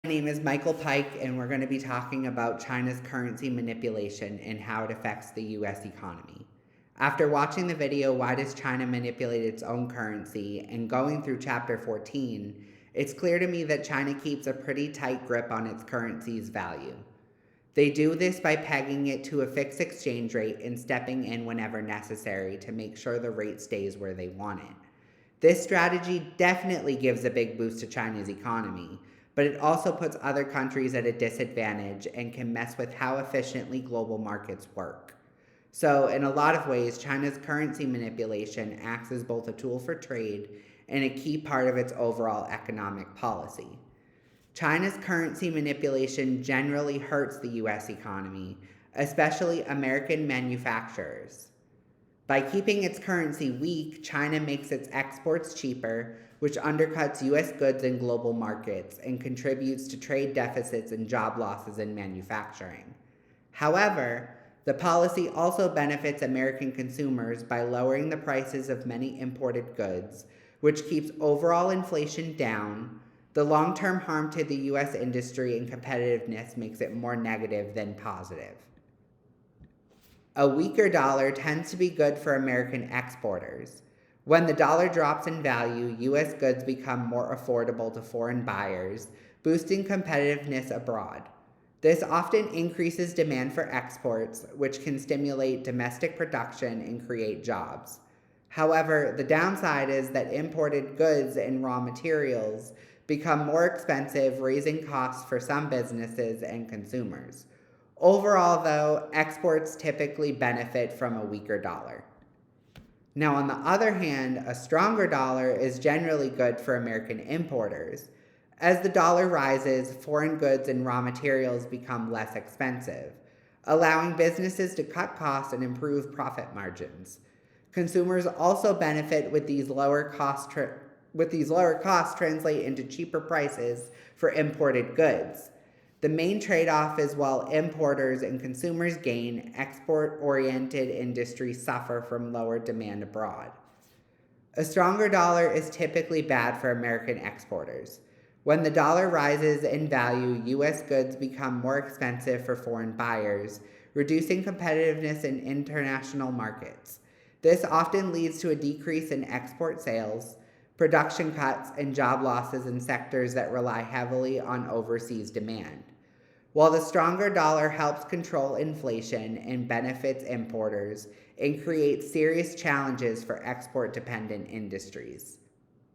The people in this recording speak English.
My name is Michael Pike, and we're going to be talking about China's currency manipulation and how it affects the US economy. After watching the video, Why Does China Manipulate Its Own Currency, and going through chapter 14, it's clear to me that China keeps a pretty tight grip on its currency's value. They do this by pegging it to a fixed exchange rate and stepping in whenever necessary to make sure the rate stays where they want it. This strategy definitely gives a big boost to China's economy, but it also puts other countries at a disadvantage and can mess with how efficiently global markets work. So, in a lot of ways, China's currency manipulation acts as both a tool for trade and a key part of its overall economic policy. China's currency manipulation generally hurts the US economy, especially American manufacturers. By keeping its currency weak, China makes its exports cheaper, which undercuts US goods in global markets and contributes to trade deficits and job losses in manufacturing. However, the policy also benefits American consumers by lowering the prices of many imported goods, which keeps overall inflation down. The long-term harm to the US industry and competitiveness makes it more negative than positive. A weaker dollar tends to be good for American exporters. When the dollar drops in value, US goods become more affordable to foreign buyers, boosting competitiveness abroad. This often increases demand for exports, which can stimulate domestic production and create jobs. However, the downside is that imported goods and raw materials become more expensive, raising costs for some businesses and consumers. Overall, though, exports typically benefit from a weaker dollar. Now, on the other hand, a stronger dollar is generally good for American importers. As the dollar rises, foreign goods and raw materials become less expensive, allowing businesses to cut costs and improve profit margins. Consumers also benefit with these lower costs translate into cheaper prices for imported goods. The main trade-off is while importers and consumers gain, export-oriented industries suffer from lower demand abroad. A stronger dollar is typically bad for American exporters. When the dollar rises in value, US goods become more expensive for foreign buyers, reducing competitiveness in international markets. This often leads to a decrease in export sales, production cuts, and job losses in sectors that rely heavily on overseas demand. While the stronger dollar helps control inflation and benefits importers, it creates serious challenges for export-dependent industries.